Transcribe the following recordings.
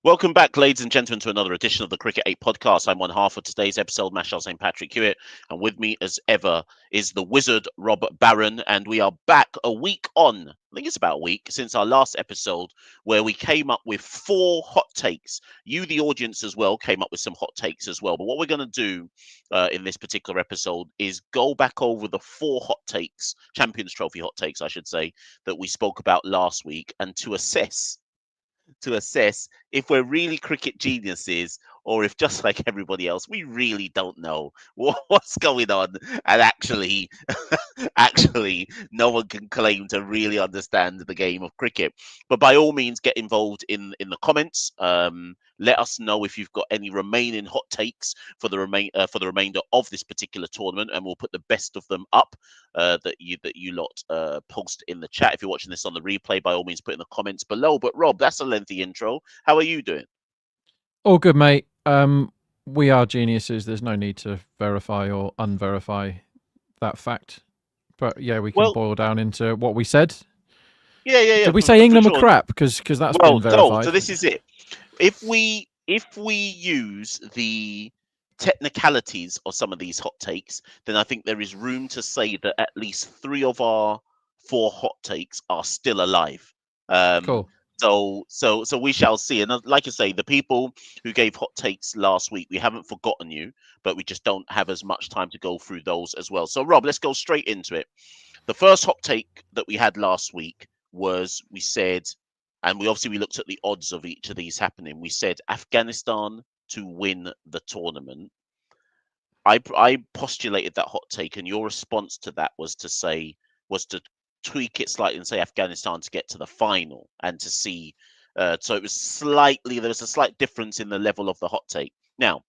Welcome back, ladies and gentlemen, to another edition of the Cricket8 podcast. I'm one half of today's episode, Machel St. Patrick Hewitt, and with me, as ever, is the wizard, Rob Barron, and we are back a week on. I think it's about a week since our last episode, where we came up with 4 hot takes. You, the audience, as well, came up with some hot takes as well. But what we're going to do in this particular episode is go back over the 4 hot takes, Champions Trophy hot takes, I should say, that we spoke about last week, and to assess if we're really cricket geniuses or if, just like everybody else, we really don't know what's going on, and actually no one can claim to really understand the game of cricket. But by all means, get involved in the comments. Let us know if you've got any remaining hot takes for the remainder of this particular tournament, and we'll put the best of them up that you lot post in the chat. If you're watching this on the replay, by all means, put in the comments below. But Rob, that's a lengthy intro. How are you doing? All good, mate. We are geniuses. There's no need to verify or unverify that fact. But yeah, we can Well, boil down into what we said. yeah, Did we for, say for England were sure. crap? Because that's Well, been no. verified. So this is it. If we use the technicalities of some of these hot takes, then I think there is room to say that at least 3 of our 4 hot takes are still alive. Um, Cool. so we shall see. And like I say, the people who gave hot takes last week, we haven't forgotten you, but we just don't have as much time to go through those as well. So Rob, let's go straight into it. The first hot take that we had last week was, we said, and we looked at the odds of each of these happening. We said Afghanistan to win the tournament. I postulated that hot take, and your response to that was to tweak it slightly and say Afghanistan to get to the final and to see. So it was there was a slight difference in the level of the hot take. Now,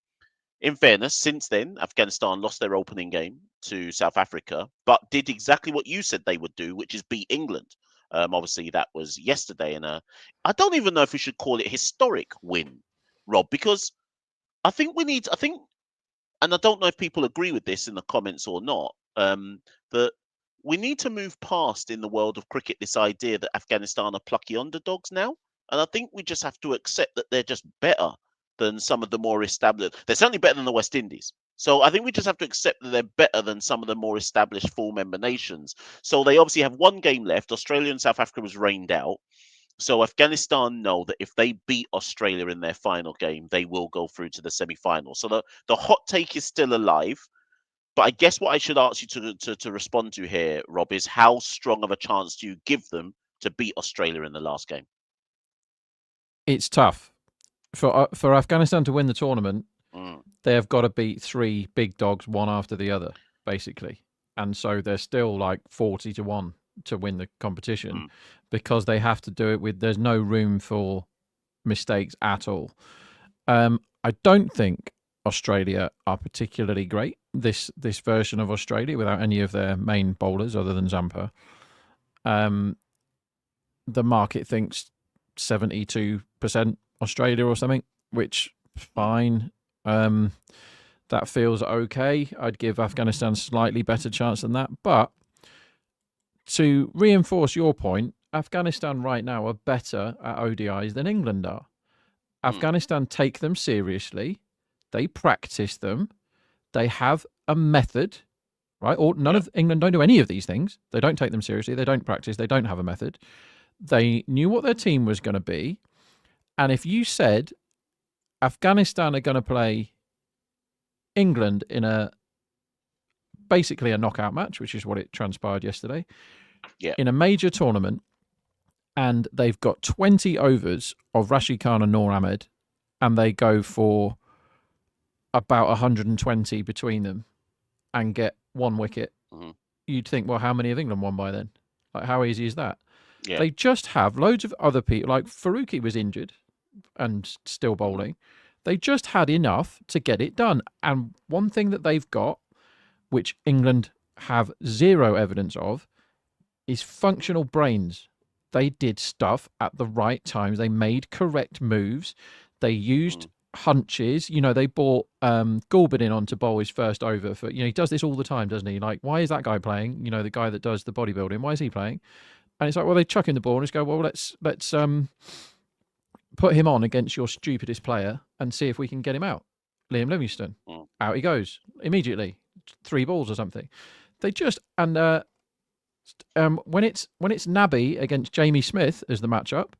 in fairness, since then, Afghanistan lost their opening game to South Africa, but did exactly what you said they would do, which is beat England. Obviously, that was yesterday, and I don't even know if we should call it historic win, Rob, because I think, and I don't know if people agree with this in the comments or not, that we need to move past in the world of cricket this idea that Afghanistan are plucky underdogs now. And I think we just have to accept that they're just better than some of the more established. They're certainly better than the West Indies. So I think we just have to accept that they're better than some of the more established full member nations. So they obviously have one game left. Australia and South Africa was rained out. So Afghanistan know that if they beat Australia in their final game, they will go through to the semi-final. So the hot take is still alive. But I guess what I should ask you to respond to here, Rob, is how strong of a chance do you give them to beat Australia in the last game? It's tough for Afghanistan to win the tournament. Mm, They have got to beat 3 big dogs one after the other, basically, and so they're still like 40-1 to win the competition mm, because they have to do it with. There's no room for mistakes at all. I don't think Australia are particularly great. This version of Australia, without any of their main bowlers other than Zampa, um, the market thinks 72% Australia or something, which mm, fine. That feels okay. I'd give Afghanistan slightly better chance than that, but to reinforce your point, Afghanistan right now are better at ODIs than England are. mm. Afghanistan take them seriously. They practice them. They have a method, right? Or none Yeah. of England don't do any of these things. They don't take them seriously. They don't practice. They don't have a method. They knew what their team was going to be. And if you said Afghanistan are going to play England in basically a knockout match, which is what it transpired yesterday, Yeah. in a major tournament, and they've got 20 overs of Rashid Khan and Noor Ahmed, and they go for about 120 between them and get 1 wicket, Hmm. you'd think, well, how many have England won by then? Like, how easy is that? Yeah. They just have loads of other people. Like Faruqi was injured and still Hmm. bowling. They just had enough to get it done. And one thing that they've got, which England have zero evidence of, is functional brains. They did stuff at the right times. They made correct moves. They used Mm. hunches. They brought Gulbin in on to bowl his first over. He does this all the time, doesn't he? Like, why is that guy playing? The guy that does the bodybuilding. Why is he playing? And it's like, well, they chuck in the ball and just go, well, let's put him on against your stupidest player and see if we can get him out. Liam Livingstone, out he goes immediately, 3 balls or something. They just when it's Naby against Jamie Smith as the matchup,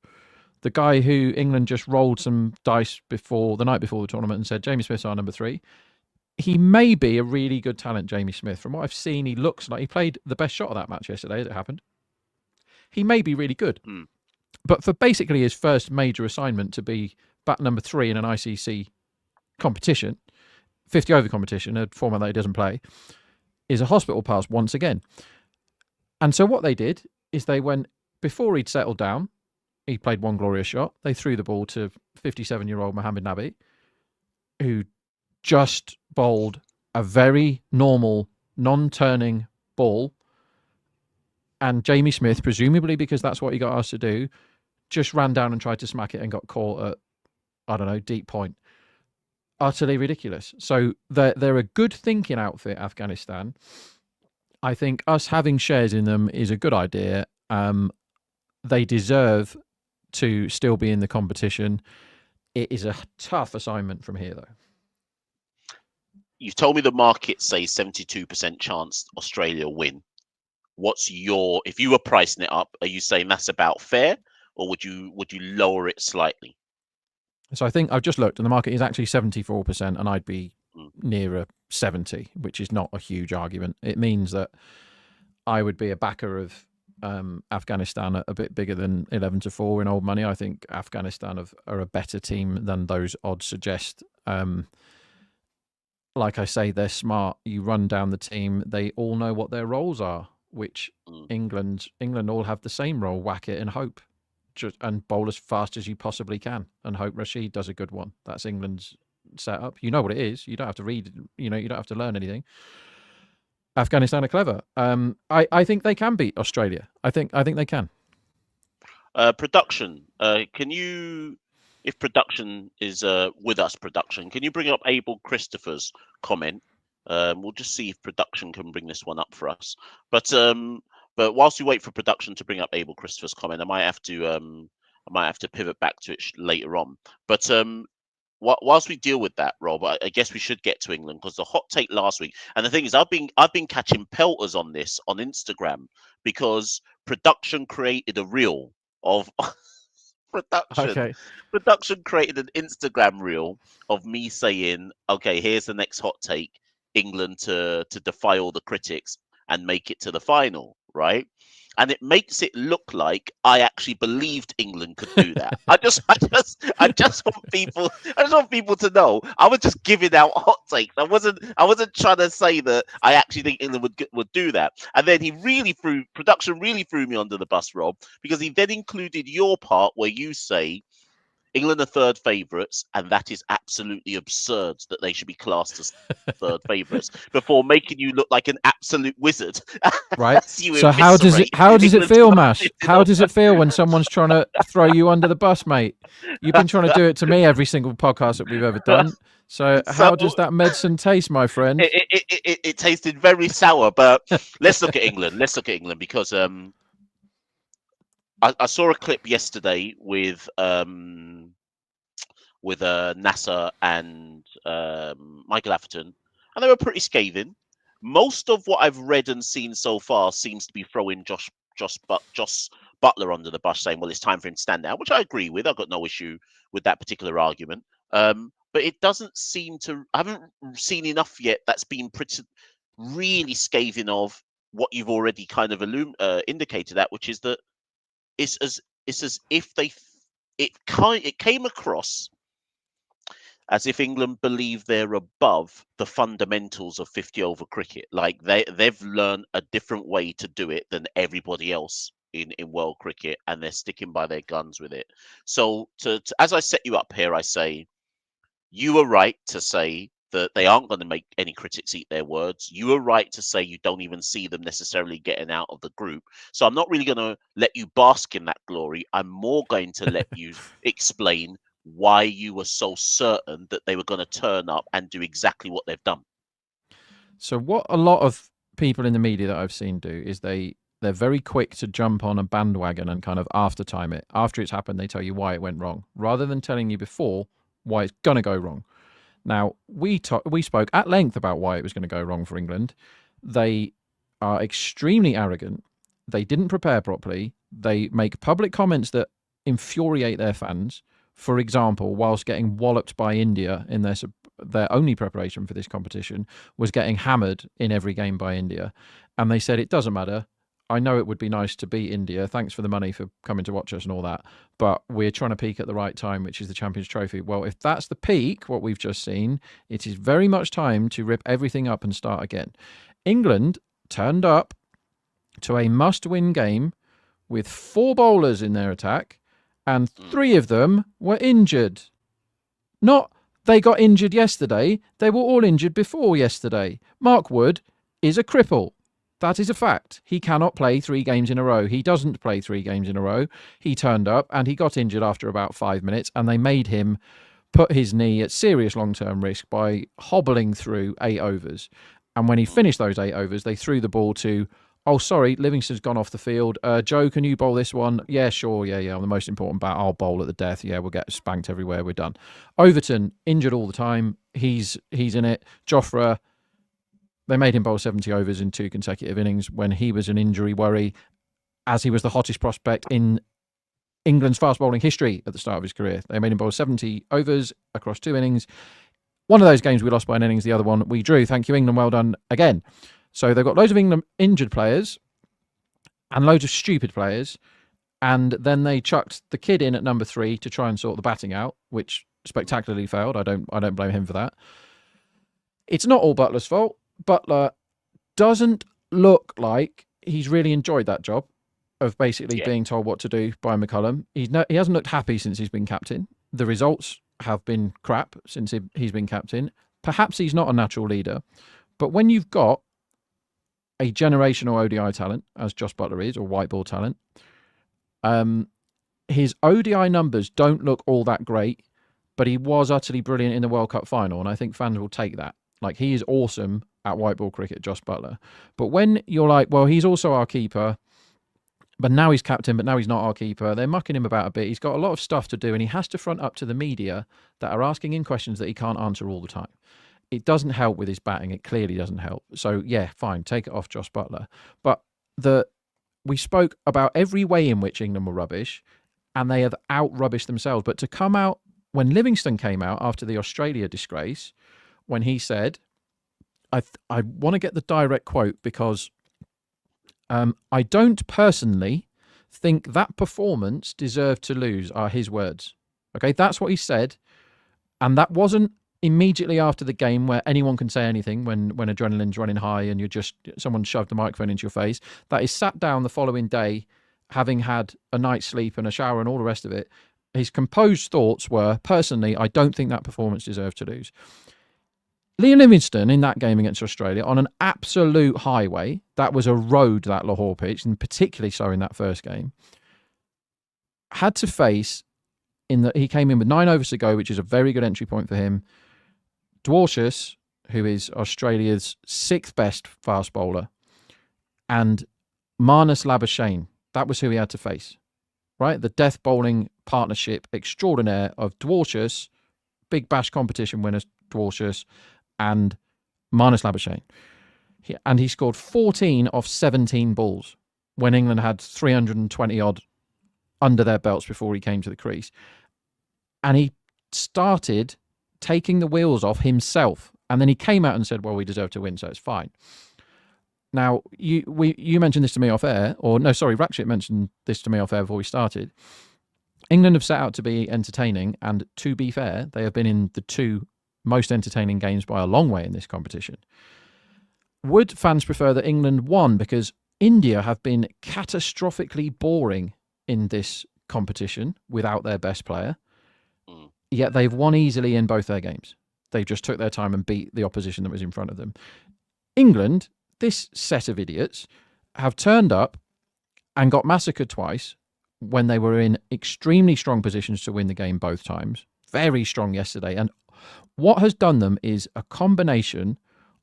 the guy who England just rolled some dice the night before the tournament and said Jamie Smith's our number 3. He may be a really good talent, Jamie Smith. From what I've seen, he looks like he played the best shot of that match yesterday as it happened. He may be really good. But for basically his first major assignment to be bat number 3 in an ICC competition, 50 over competition, a format that he doesn't play, is a hospital pass once again. And so what they did is they went, before he'd settled down, he played one glorious shot, they threw the ball to 57-year-old Mohammed Nabi, who just bowled a very normal, non-turning ball. And Jamie Smith, presumably because that's what he got asked to do, just ran down and tried to smack it and got caught at, I don't know, deep point. Utterly ridiculous. So they're a good thinking outfit, Afghanistan. I think us having shares in them is a good idea. They deserve to still be in the competition. It is a tough assignment from here, though. You've told me the market says 72% chance Australia win. What's your, if you were pricing it up, are you saying that's about fair, or would you lower it slightly? So I think I've just looked, and the market is actually 74%, and I'd be nearer 70, which is not a huge argument. It means that I would be a backer of Afghanistan a bit bigger than 11-4 in old money. I think Afghanistan are a better team than those odds suggest. Like I say, they're smart. You run down the team, they all know what their roles are, which England all have the same role, whack it and hope. And bowl as fast as you possibly can and hope Rashid does a good one. That's England's setup. You know what it is. You don't have to read, you don't have to learn anything. Afghanistan are clever. I think they can beat Australia. I think they can. Production. Can you, if production is with us, can you bring up Abel Christopher's comment? We'll just see if production can bring this one up for us. But whilst we wait for production to bring up Abel Christopher's comment, I might have to pivot back to it later on. But whilst we deal with that, Rob, I guess we should get to England, because the hot take last week, and the thing is, I've been catching pelters on this on Instagram because production created a reel of production. Okay. Production created an Instagram reel of me saying, "Okay, here's the next hot take: England to defy all the critics and make it to the final." Right, and it makes it look like I actually believed England could do that. I just want people to know I was just giving out hot takes. I wasn't trying to say that I actually think England would do that. And then production really threw me under the bus, Rob, because he then included your part where you say England are third favourites, and that is absolutely absurd that they should be classed as third favourites, before making you look like an absolute wizard. Right. So how does it feel, Mash? How does it feel when someone's trying to throw you under the bus, mate? You've been trying to do it to me every single podcast that we've ever done. So how does that medicine taste, my friend? It tasted very sour. But let's look at England. Because I saw a clip yesterday with Nasser and Michael Atherton, and they were pretty scathing. Most of what I've read and seen so far seems to be throwing Josh Butler under the bus, saying, "Well, it's time for him to stand down," which I agree with. I've got no issue with that particular argument. But it doesn't seem to. I haven't seen enough yet that's been pretty really scathing of what you've already kind of indicated at, which is that it's as if it came across as if England believe they're above the fundamentals of 50 over cricket. Like they've learned a different way to do it than everybody else in world cricket, and they're sticking by their guns with it. So as I set you up here, I say you were right to say that they aren't going to make any critics eat their words. You were right to say you don't even see them necessarily getting out of the group. So I'm not really going to let you bask in that glory. I'm more going to let you explain why you were so certain that they were going to turn up and do exactly what they've done. So what a lot of people in the media that I've seen do is they they're very quick to jump on a bandwagon and kind of after time it. After it's happened, they tell you why it went wrong, rather than telling you before why it's going to go wrong. Now, we spoke at length about why it was going to go wrong for England. They are extremely arrogant. They didn't prepare properly. They make public comments that infuriate their fans. For example, whilst getting walloped by India in their only preparation for this competition was getting hammered in every game by India. And they said, it doesn't matter. I know it would be nice to beat India. Thanks for the money for coming to watch us and all that. But we're trying to peak at the right time, which is the Champions Trophy. Well, if that's the peak, what we've just seen, it is very much time to rip everything up and start again. England turned up to a must-win game with 4 bowlers in their attack, and 3 of them were injured. Not they got injured yesterday. They were all injured before yesterday. Mark Wood is a cripple. That is a fact. He cannot play 3 games in a row. He doesn't play 3 games in a row. He turned up and he got injured after about 5 minutes, and they made him put his knee at serious long-term risk by hobbling through 8 overs. And when he finished those 8 overs, they threw the ball to, oh, sorry, Livingston's gone off the field. Joe, can you bowl this one? Yeah, sure. Yeah. I'm the most important bat. I'll bowl at the death. Yeah, we'll get spanked everywhere. We're done. Overton, injured all the time. He's in it. Jofra, they made him bowl 70 overs in 2 consecutive innings when he was an injury worry, as he was the hottest prospect in England's fast bowling history at the start of his career. They made him bowl 70 overs across 2 innings. One of those games we lost by an innings, the other one we drew. Thank you, England. Well done again. So they've got loads of England injured players and loads of stupid players. And then they chucked the kid in at number 3 to try and sort the batting out, which spectacularly failed. I don't blame him for that. It's not all Butler's fault. Butler doesn't look like he's really enjoyed that job of basically being told what to do by McCullum. He hasn't looked happy since he's been captain. The results have been crap since he's been captain. Perhaps he's not a natural leader. But when you've got a generational ODI talent, as Josh Butler is, or white ball talent, his ODI numbers don't look all that great, but he was utterly brilliant in the World Cup final, and I think fans will take that. Like, he is awesome at white ball cricket, Josh Butler. But when you're like, well, he's also our keeper, but now he's captain, but now he's not our keeper, they're mucking him about a bit. He's got a lot of stuff to do, and he has to front up to the media that are asking him questions that he can't answer all the time. It doesn't help with his batting. It clearly doesn't help. So, yeah, fine, take it off Josh Butler. But we spoke about every way in which England were rubbish, and they have out-rubbished themselves. But to come out, when Livingston came out after the Australia disgrace, when he said, I want to get the direct quote because I don't personally think that performance deserved to lose, are his words. Okay, that's what he said. And that wasn't immediately after the game where anyone can say anything when adrenaline's running high and someone shoved the microphone into your face. That is sat down the following day, having had a night's sleep and a shower and all the rest of it. His composed thoughts were, personally, I don't think that performance deserved to lose. Liam Livingstone in that game against Australia on an absolute highway, that was a road, that Lahore pitch, and particularly so in that first game, had to face, he came in with 9 overs to go, which is a very good entry point for him, Dwarshuis, who is Australia's 6th best fast bowler, and Marnus Labuschagne. That was who he had to face, right? The death bowling partnership extraordinaire of Dwarshuis, Big Bash competition winner Dwarshuis, and Marnus Labuschagne. And he scored 14 off 17 balls when England had 320 odd under their belts before he came to the crease. And he started taking the wheels off himself. And then he came out and said, well, we deserve to win, so it's fine. Now, you mentioned this to me off air, or no, sorry, Rakshit mentioned this to me off air before we started. England have set out to be entertaining, and to be fair, they have been in the 2 most entertaining games by a long way in this competition. Would fans prefer that England won because India have been catastrophically boring in this competition without their best player, yet they've won easily in both their games. They just took their time and beat the opposition that was in front of them. England, this set of idiots, have turned up and got massacred twice when they were in extremely strong positions to win the game both times. Very strong yesterday. And what has done them is a combination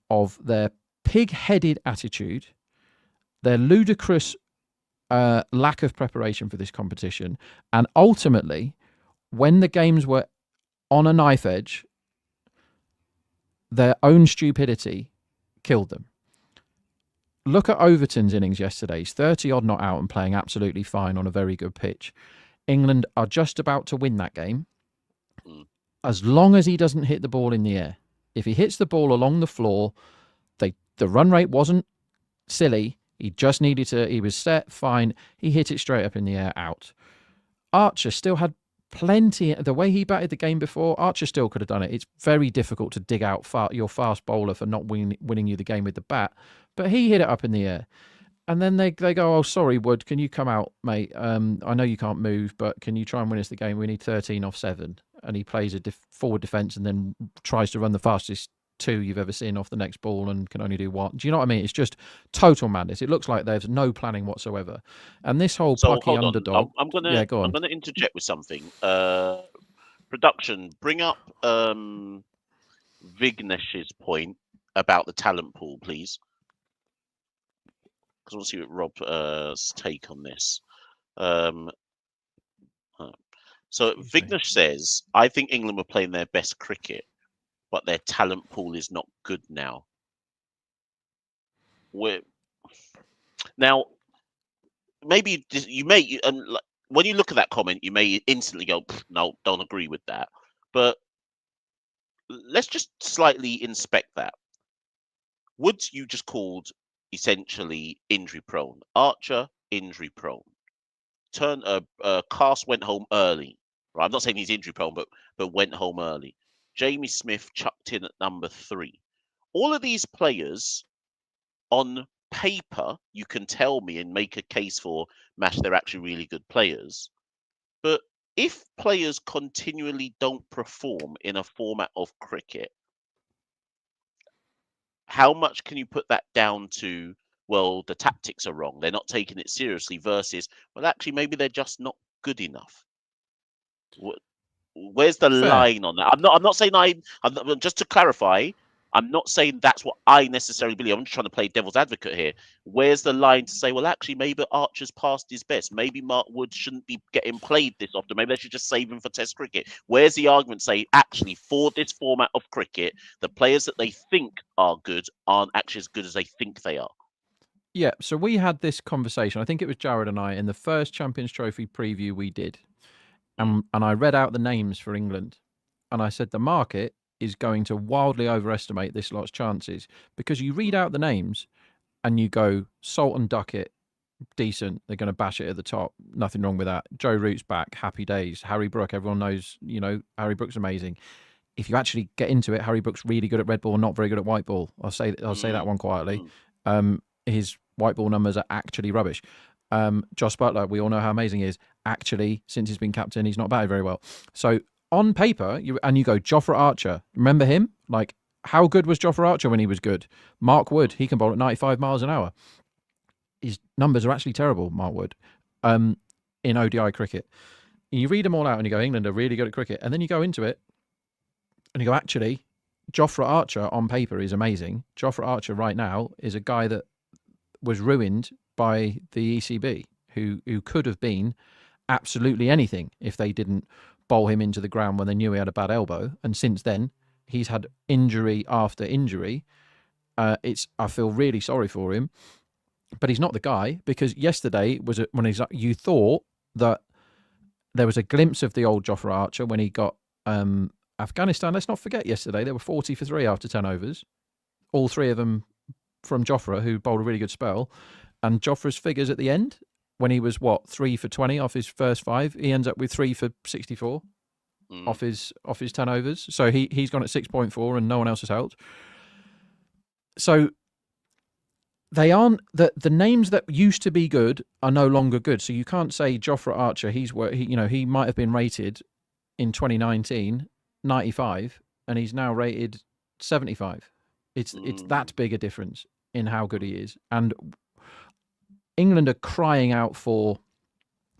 of their pig-headed attitude, their ludicrous lack of preparation for this competition, and ultimately, when the games were on a knife edge, their own stupidity killed them. Look at Overton's innings yesterday. He's 30 odd not out and playing absolutely fine on a very good pitch. England are just about to win that game as long as he doesn't hit the ball in the air. If he hits the ball along the floor, the run rate wasn't silly. He just needed to, he was set, fine. He hit it straight up in the air, out. Archer still had plenty, the way he batted the game before, Archer still could have done it. It's very difficult to dig out your fast bowler for not winning you the game with the bat, but he hit it up in the air. And then they go, oh, sorry, Wood, can you come out, mate? I know you can't move, but can you try and win us the game? We need 13 off 7. And he plays a forward defence and then tries to run the fastest 2 you've ever seen off the next ball and can only do 1. Do you know what I mean? It's just total madness. It looks like there's no planning whatsoever. And this whole plucky underdog... I'm going to interject with something. Production, bring up Vignesh's point about the talent pool, please. Because I want to see what Rob's take on this. So Vignesh says, I think England were playing their best cricket, but their talent pool is not good now. Now, maybe you may, when you look at that comment, you may instantly go, no, don't agree with that. But let's just slightly inspect that. Woods, you just called essentially injury prone. Archer, injury prone. Cast went home early. Right, I'm not saying he's injury prone, but went home early. Jamie Smith chucked in at number 3. All of these players, on paper, you can tell me and make a case for Mash, they're actually really good players. But if players continually don't perform in a format of cricket, how much can you put that down to, well, the tactics are wrong, they're not taking it seriously, versus, well, actually, maybe they're just not good enough? Where's the line on that? I'm not saying just to clarify, I'm not saying that's what I necessarily believe. I'm just trying to play devil's advocate here. Where's the line to say, well, actually, maybe Archer's past his best. Maybe Mark Wood shouldn't be getting played this often. Maybe they should just save him for Test cricket. Where's the argument say, actually, for this format of cricket, the players that they think are good aren't actually as good as they think they are? Yeah, so we had this conversation, I think it was Jared and I, in the first Champions Trophy preview we did. And I read out the names for England. And I said the market is going to wildly overestimate this lot's chances, because you read out the names and you go, Sultan Duckett, decent. They're going to bash it at the top. Nothing wrong with that. Joe Root's back. Happy days. Harry Brook, everyone knows, Harry Brook's amazing. If you actually get into it, Harry Brook's really good at red ball, not very good at white ball. I'll say that one quietly. His white ball numbers are actually rubbish. Josh Butler, we all know how amazing he is. Actually, since he's been captain, he's not batted very well. So on paper, you go, Jofra Archer. Remember him? Like, how good was Jofra Archer when he was good? Mark Wood, he can bowl at 95 miles an hour. His numbers are actually terrible, Mark Wood, in ODI cricket. You read them all out and you go, England are really good at cricket. And then you go into it and you go, actually, Jofra Archer on paper is amazing. Jofra Archer right now is a guy that was ruined by the ECB, who could have been absolutely anything if they didn't bowl him into the ground when they knew he had a bad elbow. And since then, he's had injury after injury. I feel really sorry for him, but he's not the guy, because yesterday was when you thought that there was a glimpse of the old Jofra Archer when he got Afghanistan. Let's not forget yesterday, they were 40 for 3 after 10 overs. All 3 of them from Jofra, who bowled a really good spell. And Jofra's figures at the end, when he was 3 for 20 off his first 5, he ends up with 3 for 64 off his 10 overs. So he's gone at 6.4 and no one else has helped. So they aren't, the names that used to be good are no longer good. So you can't say Jofra Archer, he might have been rated in 2019 95 and he's now rated 75. It's that big a difference in how good he is. And England are crying out for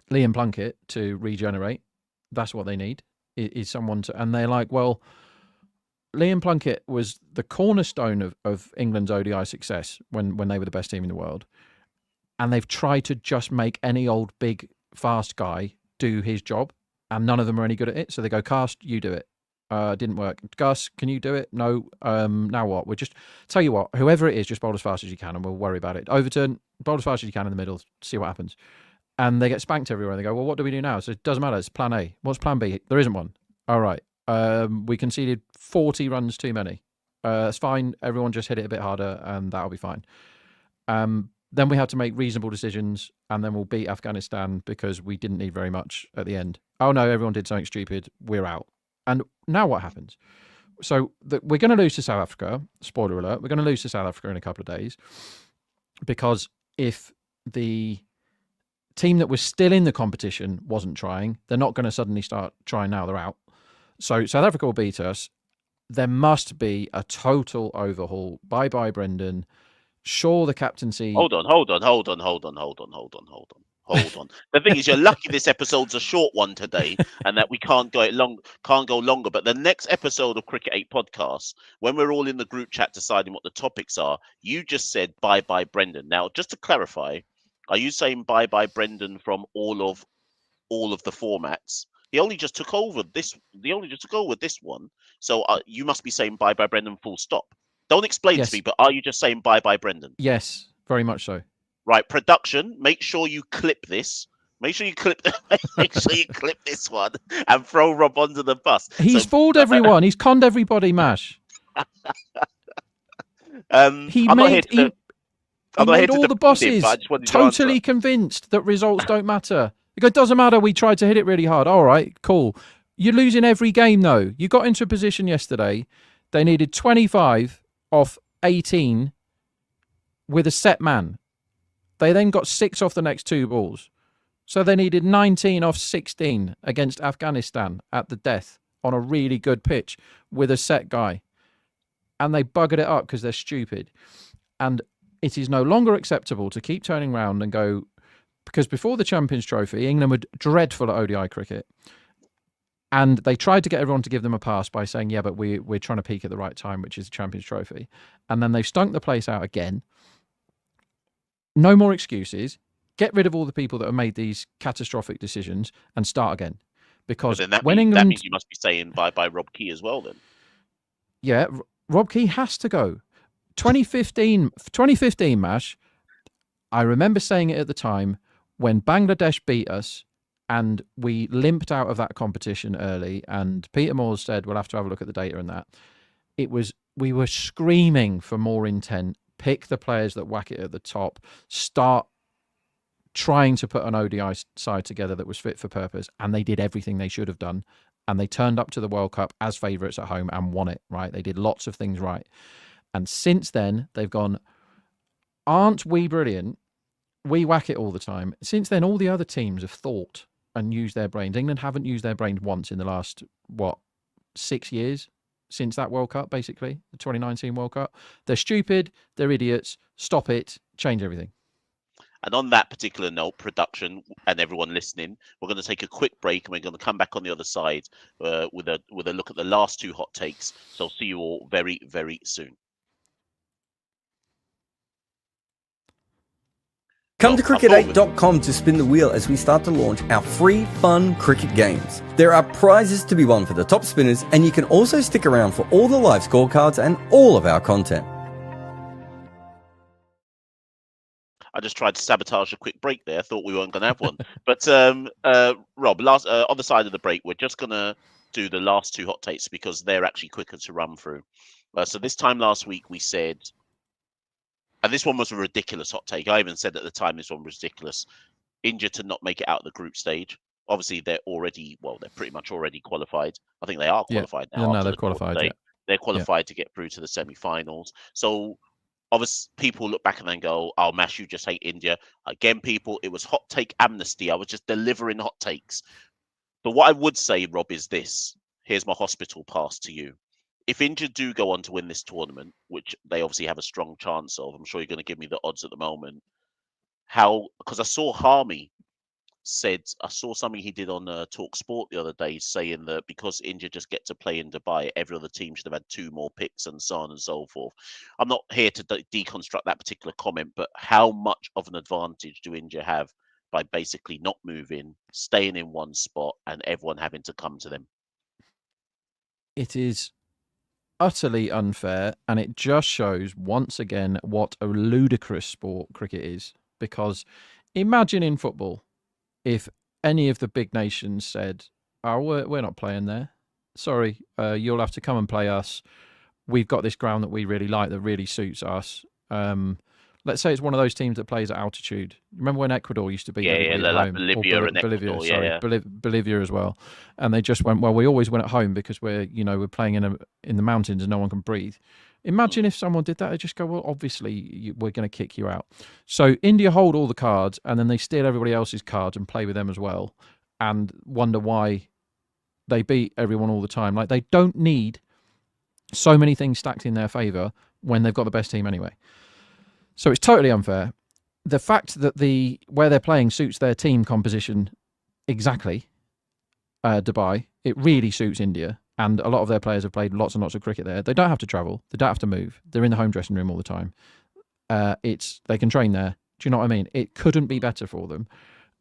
Liam Plunkett to regenerate. That's what they need, is someone to... And they're like, well, Liam Plunkett was the cornerstone of England's ODI success when they were the best team in the world. and they've tried to just make any old big fast guy do his job, and none of them are any good at it. So they go, Cast, you do it. Didn't work. Gus, can you do it? No. Now what? We'll just tell you what, whoever it is, just bowl as fast as you can and we'll worry about it. Overton, bowl as fast as you can in the middle, see what happens. And they get spanked everywhere. And they go, well, what do we do now? So it doesn't matter. It's plan A. What's plan B? There isn't one. All right. We conceded 40 runs too many. It's fine. Everyone just hit it a bit harder and that'll be fine. Then we had to make reasonable decisions, and then we'll beat Afghanistan because we didn't need very much at the end. Oh no, everyone did something stupid. We're out. And now what happens? So we're going to lose to South Africa. Spoiler alert. We're going to lose to South Africa in a couple of days, because if the team that was still in the competition wasn't trying, they're not going to suddenly start trying now. They're out. So South Africa will beat us. There must be a total overhaul. Bye-bye, Brendan. Sure, the captaincy. Hold on. The thing is, you're lucky this episode's a short one today, and that we can't go longer. But the next episode of Cricket8 podcast, when we're all in the group chat deciding what the topics are, you just said bye bye Brendan. Now, just to clarify, are you saying bye bye Brendan from all of the formats? He only just took over this. One. So you must be saying bye bye Brendan full stop. Don't explain to me, but are you just saying bye bye Brendan? Yes, very much so. Right, production, make sure you clip this. Make sure you clip this one and throw Rob under the bus. He's fooled everyone. He's conned everybody, Mash. He made all the bosses totally convinced that results don't matter. It doesn't matter. We tried to hit it really hard. All right, cool. You're losing every game, though. You got into a position yesterday. They needed 25 off 18 with a set man. They then got 6 off the next 2 balls. So they needed 19 off 16 against Afghanistan at the death on a really good pitch with a set guy. And they buggered it up because they're stupid. And it is no longer acceptable to keep turning around and go, because before the Champions Trophy, England were dreadful at ODI cricket. And they tried to get everyone to give them a pass by saying, yeah, but we're trying to peak at the right time, which is the Champions Trophy. And then they've stunk the place out again. No more excuses. Get rid of all the people that have made these catastrophic decisions and start again. Because that means you must be saying bye-bye Rob Key as well then. Yeah, Rob Key has to go. 2015, Mash, I remember saying it at the time when Bangladesh beat us and we limped out of that competition early, and Peter Moore said, we'll have to have a look at the data and that. We were screaming for more intent. Pick the players that whack it at the top. Start trying to put an ODI side together that was fit for purpose. And they did everything they should have done. And they turned up to the World Cup as favourites at home and won it, right? They did lots of things right. And since then, they've gone, aren't we brilliant? We whack it all the time. Since then, all the other teams have thought and used their brains. England haven't used their brains once in the last, 6 years? Since that World Cup, basically, the 2019 World Cup. They're stupid, they're idiots, stop it, change everything. And on that particular note, production and everyone listening, we're going to take a quick break and we're going to come back on the other side with a look at the last 2 hot takes. So I'll see you all very, very soon. Come to cricket8.com to spin the wheel as we start to launch our free fun cricket games. There are prizes to be won for the top spinners, and you can also stick around for all the live scorecards and all of our content. I just tried to sabotage a quick break there. I thought we weren't going to have one. But Rob, on the side of the break, we're just going to do the last 2 hot takes because they're actually quicker to run through. So this time last week we said, and this one was a ridiculous hot take. I even said at the time this one was ridiculous. India to not make it out of the group stage. Obviously, they're pretty much already qualified. I think they are qualified now. No, they're qualified. Yeah. They're qualified to get through to the semi-finals. So obviously, people look back and then go, "Oh, Mash, you just hate India." Again, people, it was hot take amnesty. I was just delivering hot takes. But what I would say, Rob, is this. Here's my hospital pass to you. If India do go on to win this tournament, which they obviously have a strong chance of, I'm sure you're going to give me the odds at the moment. Because I saw Harmy said, I saw something he did on Talk Sport the other day, saying that because India just get to play in Dubai, every other team should have had 2 more picks and so on and so forth. I'm not here to deconstruct that particular comment, but how much of an advantage do India have by basically not moving, staying in one spot, and everyone having to come to them? It is utterly unfair, and it just shows once again what a ludicrous sport cricket is. Because imagine in football if any of the big nations said, "Oh, we're not playing there. Sorry, you'll have to come and play us. We've got this ground that we really like, that really suits us." Let's say it's one of those teams that plays at altitude. Remember when Ecuador used to beat everybody at like home? Bolivia and Bolivia, Ecuador, sorry, Bolivia as well. And they just went, well, we always win at home because we're playing in the mountains and no one can breathe. Imagine if someone did that, they'd just go, well, obviously we're going to kick you out. So India hold all the cards and then they steal everybody else's cards and play with them as well, and wonder why they beat everyone all the time. Like, they don't need so many things stacked in their favour when they've got the best team anyway. So it's totally unfair. The fact that where they're playing suits their team composition exactly, Dubai, it really suits India. And a lot of their players have played lots and lots of cricket there. They don't have to travel. They don't have to move. They're in the home dressing room all the time. They can train there. Do you know what I mean? It couldn't be better for them.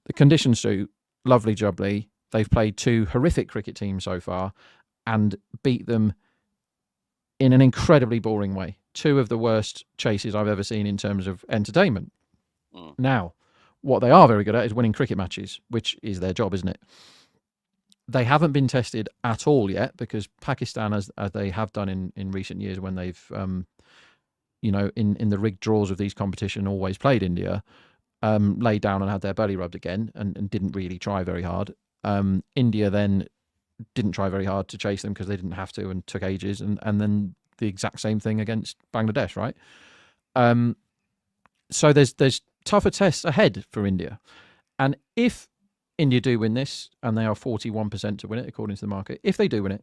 The conditions suit, lovely jubbly. They've played 2 horrific cricket teams so far and beat them in an incredibly boring way. 2 of the worst chases I've ever seen in terms of entertainment. Now, what they are very good at is winning cricket matches, which is their job, isn't it? They haven't been tested at all yet because Pakistan, as they have done in recent years when they've, in the rigged draws of these competitions, always played India, laid down and had their belly rubbed again and didn't really try very hard. India then didn't try very hard to chase them because they didn't have to and took ages, and then the exact same thing against Bangladesh, right? So there's tougher tests ahead for India. And if India do win this, and they are 41% to win it according to the market, if they do win it,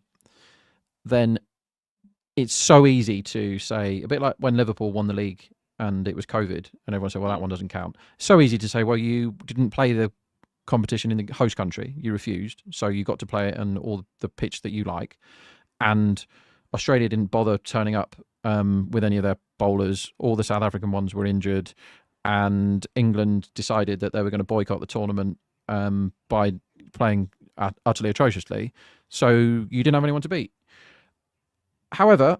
then it's so easy to say, a bit like when Liverpool won the league and it was COVID and everyone said, well, that one doesn't count. So easy to say, well, you didn't play the competition in the host country, you refused, so you got to play it on all the pitch that you like. And Australia didn't bother turning up with any of their bowlers. All the South African ones were injured, and England decided that they were going to boycott the tournament by playing utterly atrociously. So you didn't have anyone to beat. However,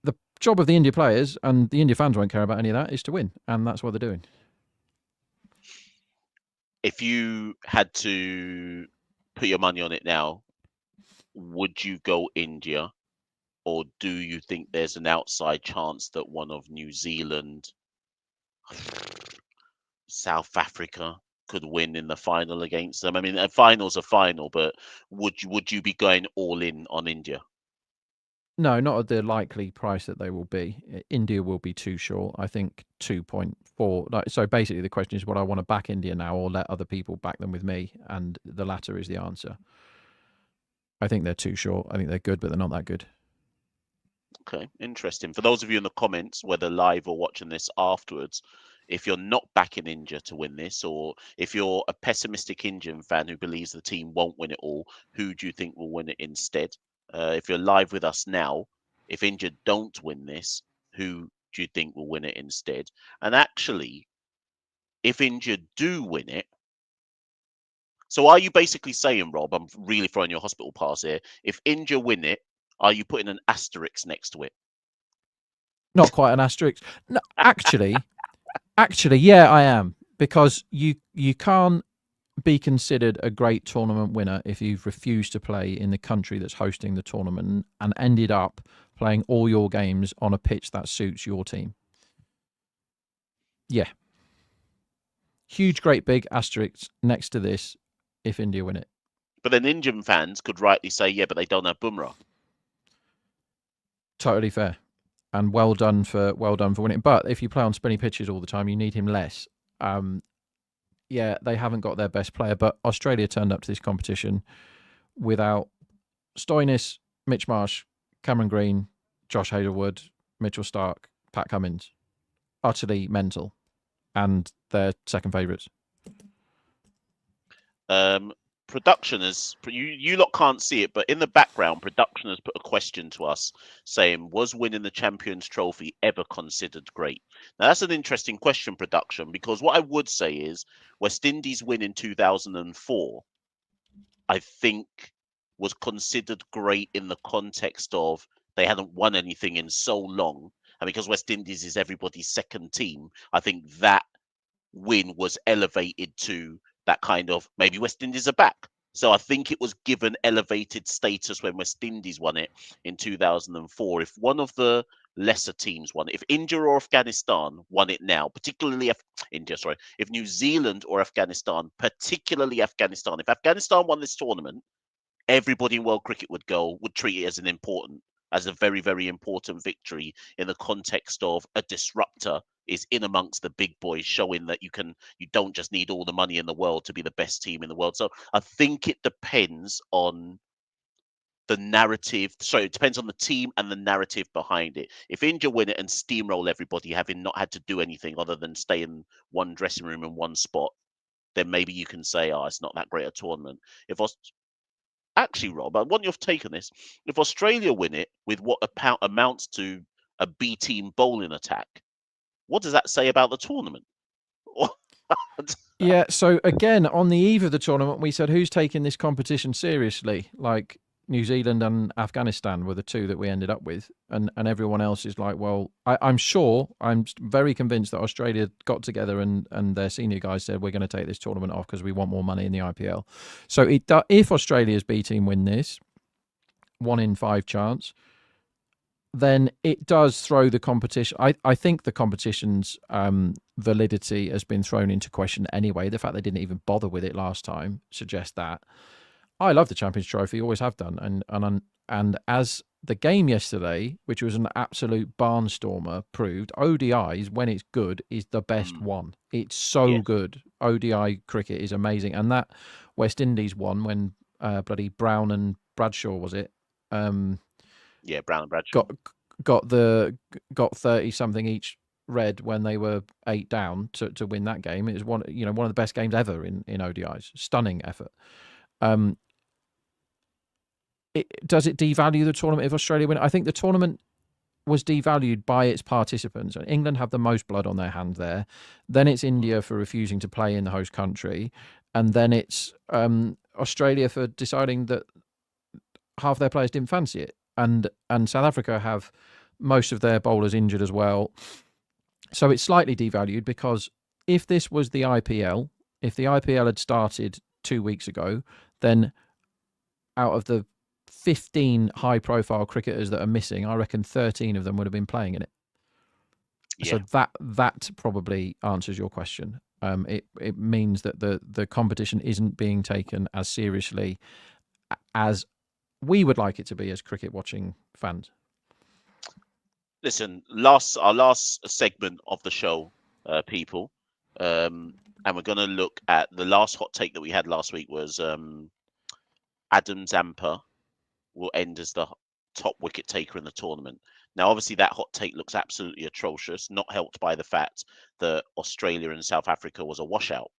the job of the India players, and the India fans won't care about any of that, is to win, and that's what they're doing. If you had to put your money on it now, would you go India, or do you think there's an outside chance that one of New Zealand, South Africa could win in the final against them? I mean, a final's a final, but would you be going all in on India? No, not at the likely price that they will be. India will be too short. I think 2.4. So basically the question is, would I want to back India now or let other people back them with me? And the latter is the answer. I think they're too short. I think they're good, but they're not that good. Okay, interesting. For those of you in the comments, whether live or watching this afterwards, if you're not backing India to win this, or if you're a pessimistic Indian fan who believes the team won't win it all, who do you think will win it instead? If you're live with us now, if India don't win this, who do you think will win it instead? And actually, if India do win it, so are you basically saying, Rob, I'm really throwing your hospital pass here, if India win it, are you putting an asterisk next to it? Not quite an asterisk. No, actually, yeah, I am, because you can't be considered a great tournament winner if you've refused to play in the country that's hosting the tournament and ended up playing all your games on a pitch that suits your team. Yeah. Huge, great big asterisk next to this if India win it. But then Indian fans could rightly say, yeah, but they don't have Bumrah. Totally fair. And well done for winning. But if you play on spinny pitches all the time, you need him less. Yeah, they haven't got their best player, but Australia turned up to this competition without Stoinis, Mitch Marsh, Cameron Green, Josh Hazlewood, Mitchell Stark, Pat Cummins. Utterly mental. And they're second favourites. Production is you lot can't see it, but in the background, production has put a question to us saying, "Was winning the Champions Trophy ever considered great?" Now that's an interesting question, production, because what I would say is West Indies win in 2004, I think, was considered great in the context of they hadn't won anything in so long, and because West Indies is everybody's second team, I think that win was elevated to that kind of maybe West Indies are back. So I think it was given elevated status when West Indies won it in 2004. If one of the lesser teams won it, if India or Afghanistan won it now, particularly India, sorry, if New Zealand or Afghanistan, particularly Afghanistan, if Afghanistan won this tournament, everybody in world cricket would treat it as as a very, very important victory in the context of a disruptor is in amongst the big boys, showing that you don't just need all the money in the world to be the best team in the world. So I think it depends on the narrative. So it depends on the team and the narrative behind it. If India win it and steamroll everybody, having not had to do anything other than stay in one dressing room in one spot, then maybe you can say, "Oh, it's not that great a tournament." If Actually, Rob, I want your take on this. If Australia win it with what amounts to a B team bowling attack, what does that say about the tournament? Yeah, so again, on the eve of the tournament, we said, who's taking this competition seriously? Like New Zealand and Afghanistan were the two that we ended up with. And everyone else is like, well, I'm very convinced that Australia got together and their senior guys said, we're going to take this tournament off because we want more money in the IPL. So if Australia's B team win this, 1 in 5 chance, then it does throw the competition. I think the competition's validity has been thrown into question anyway. The fact they didn't even bother with it last time suggests that. I love the Champions Trophy, always have done, and as the game yesterday, which was an absolute barnstormer, proved, ODIs, when it's good, is the best one. It's so good. ODI cricket is amazing, and that West Indies one when bloody Brown and Bradshaw, was it? Yeah, Brown and Bradshaw got 30 something each red when they were 8 down to win that game. It was one of the best games ever in ODIs. Stunning effort. Does it devalue the tournament if Australia win? I think the tournament was devalued by its participants. England have the most blood on their hands there. Then it's India for refusing to play in the host country, and then it's Australia for deciding that half their players didn't fancy it. And South Africa have most of their bowlers injured as well. So it's slightly devalued, because if this was the IPL, if the IPL had started 2 weeks ago, then out of the 15 high-profile cricketers that are missing, I reckon 13 of them would have been playing in it. Yeah. So that probably answers your question. It means that the competition isn't being taken as seriously as we would like it to be as cricket watching fans. Listen, our last segment of the show, people, and we're going to look at the last hot take that we had last week was Adam Zampa will end as the top wicket taker in the tournament. Now, obviously, that hot take looks absolutely atrocious, not helped by the fact that Australia and South Africa was a washout.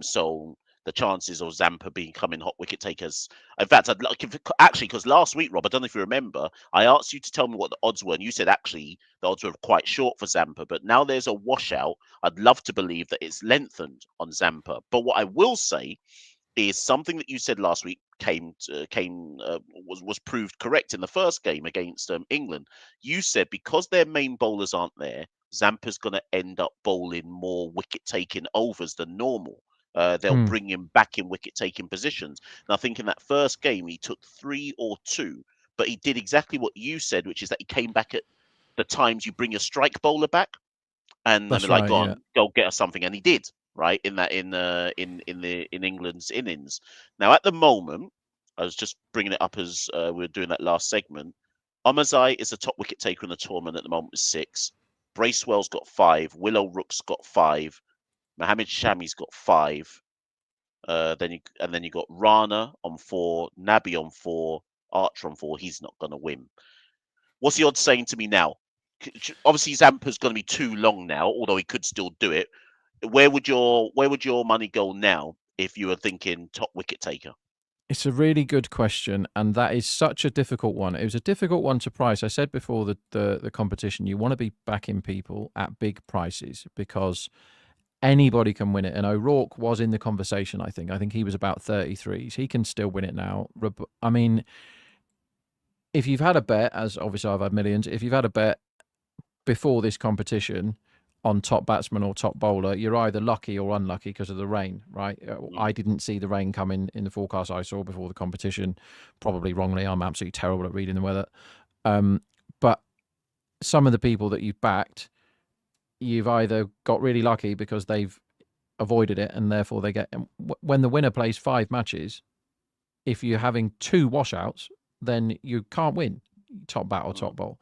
So the chances of Zampa becoming hot wicket takers. In fact, I'd like, actually, because last week, Rob, I don't know if you remember, I asked you to tell me what the odds were, and you said actually the odds were quite short for Zampa. But now there's a washout. I'd love to believe that it's lengthened on Zampa. But what I will say is something that you said last week was proved correct in the first game against England. You said because their main bowlers aren't there, Zampa's going to end up bowling more wicket-taking overs than normal. They'll bring him back in wicket-taking positions. And I think in that first game, he took 3 or 2, but he did exactly what you said, which is that he came back at the times you bring a strike bowler back, and they're like, go get us something, and he did. Right in England's innings. Now at the moment, I was just bringing it up as we were doing that last segment. Omazai is the top wicket taker in the tournament at the moment with 6. Bracewell's got 5. Willow Rook's got 5. Mohammed Shami's got 5. Then you got Rana on 4. Nabi on 4. Archer on 4. He's not going to win. What's the odds saying to me now? Obviously, Zampa's going to be too long now, although he could still do it. Where would your money go now if you were thinking top wicket taker? It's a really good question, and that is such a difficult one. It was a difficult one to price. I said before the competition, you want to be backing people at big prices because anybody can win it. And O'Rourke was in the conversation, I think. I think he was about 33s. He can still win it now. I mean, if you've had a bet, as obviously I've had millions, if you've had a bet before this competition on top batsman or top bowler, you're either lucky or unlucky because of the rain, right? I didn't see the rain coming in the forecast I saw before the competition, probably wrongly. I'm absolutely terrible at reading the weather. But some of the people that you've backed, you've either got really lucky because they've avoided it and therefore they get... When the winner plays 5 matches, if you're having 2 washouts, then you can't win top bat or top bowl.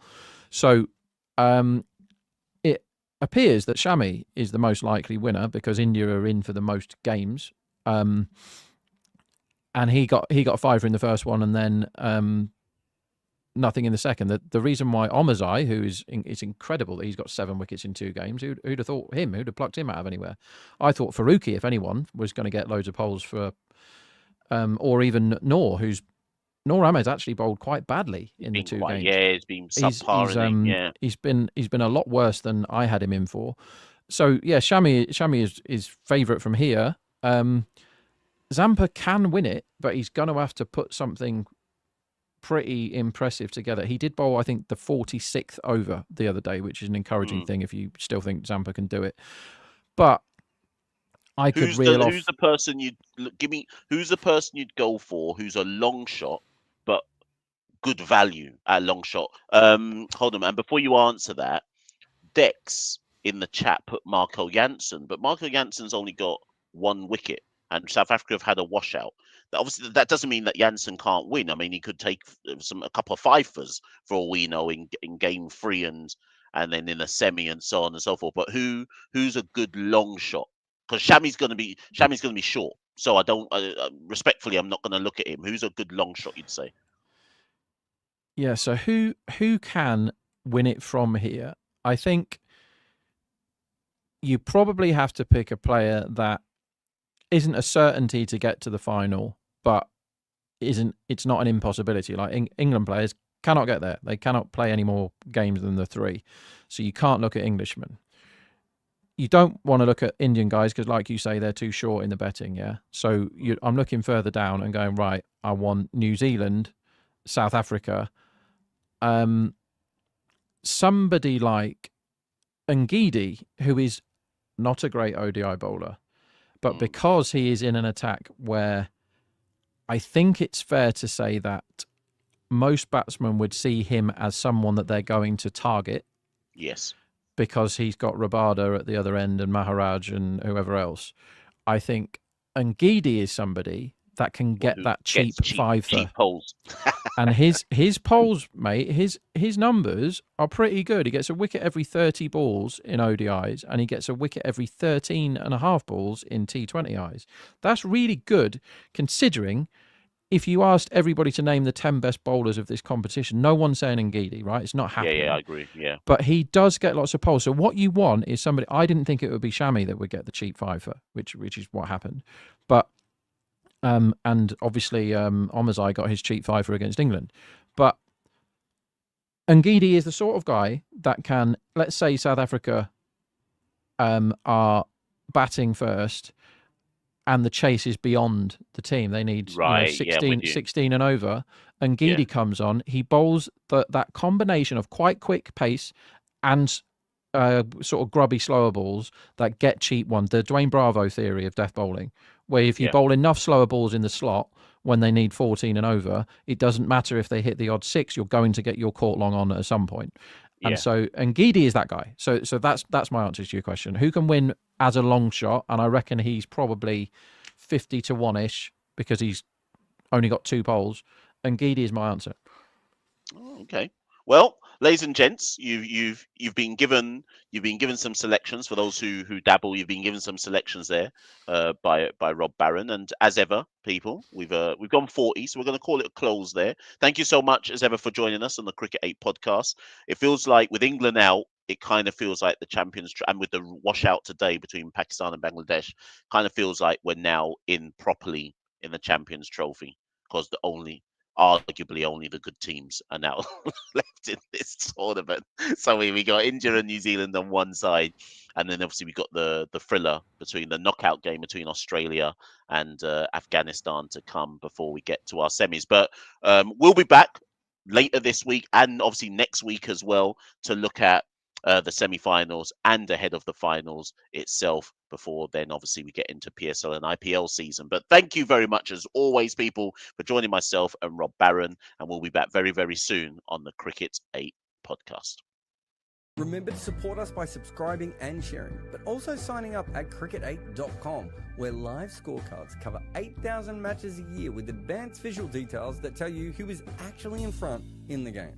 So it appears that Shami is the most likely winner because India are in for the most games. And he got a 5 in the first one and then nothing in the second. The reason why Omarzai, who it's incredible that he's got 7 wickets in 2 games. Who'd have thought him? Who'd have plucked him out of anywhere? I thought Faruqi, if anyone, was going to get loads of poles for, or even Noor Ahmed's actually bowled quite badly in the 2 games. Yeah, it's been subpar. He's been a lot worse than I had him in for. So yeah, Shami is favourite from here. Zampa can win it, but he's going to have to put something pretty impressive together. He did bowl, I think, the 46th over the other day, which is an encouraging thing if you still think Zampa can do it. But I could reel off. Who's the person Who's the person you'd go for? Who's a long shot, but good value at long shot? Hold on, and before you answer that, Dex in the chat put Marco Jansen, but Marco Jansen's only got 1 wicket, and South Africa have had a washout. Obviously, that doesn't mean that Jansen can't win. I mean, he could take a couple of fifers for all we know in game 3 and then in a semi and so on and so forth. But who's a good long shot? Because Shami's going to be short. So I don't respectfully, I'm not going to look at him. Who's a good long shot? You'd say. Yeah. So who can win it from here? I think you probably have to pick a player that isn't a certainty to get to the final, but it's not an impossibility. Like England players cannot get there. They cannot play any more games than the 3. So you can't look at Englishmen. You don't want to look at Indian guys because, like you say, they're too short in the betting, yeah? So I'm looking further down and going, right, I want New Zealand, South Africa, somebody like Ngidi, who is not a great ODI bowler, but because he is in an attack where I think it's fair to say that most batsmen would see him as someone that they're going to target. Yes. Because he's got Rabada at the other end and Maharaj and whoever else. I think Ngidi is somebody that can get that cheap fiver. Cheap poles. And his poles, mate, his numbers are pretty good. He gets a wicket every 30 balls in ODIs and he gets a wicket every 13 and a half balls in T20Is. That's really good considering if you asked everybody to name the 10 best bowlers of this competition, no one's saying Ngidi, right? It's not happening. Yeah, I agree. Yeah. But he does get lots of poles. So what you want is somebody... I didn't think it would be Shami that would get the cheap fiver, which is what happened. But... and obviously Omarzai got his cheap fiver against England. But Ngidi is the sort of guy that can... Let's say South Africa are batting first... and the chase is beyond the team. They need 16 and over. And Ngidi comes on. He bowls that combination of quite quick pace and sort of grubby slower balls that get cheap ones. The Dwayne Bravo theory of death bowling, where if you bowl enough slower balls in the slot when they need 14 and over, it doesn't matter if they hit the odd 6, you're going to get your court long on at some point. And so Ngidi is that guy. So that's my answer to your question. Who can win as a long shot? And I reckon he's probably 50 to 1-ish because he's only got 2 poles. Ngidi is my answer. Oh, okay. Well, ladies and gents, you've been given some selections for those who dabble. You've been given some selections there by Rob Barron, and as ever, people, we've gone 40, so we're going to call it a close there. Thank you so much as ever for joining us on the Cricket8 podcast. It feels like with England out, it kind of feels like the champions, and with the washout today between Pakistan and Bangladesh, kind of feels like we're now in properly in the Champions Trophy, because arguably only the good teams are now left in this tournament. So we got India and New Zealand on one side, and then obviously we got the thriller between the knockout game between Australia and Afghanistan to come before we get to our semis. But we'll be back later this week and obviously next week as well to look at the semi-finals and ahead of the finals itself, before then obviously we get into PSL and IPL season. But thank you very much as always, people, for joining myself and Rob Barron, and we'll be back very, very soon on the Cricket8 podcast. Remember to support us by subscribing and sharing, but also signing up at Cricket8.com, where live scorecards cover 8,000 matches a year with advanced visual details that tell you who is actually in front in the game.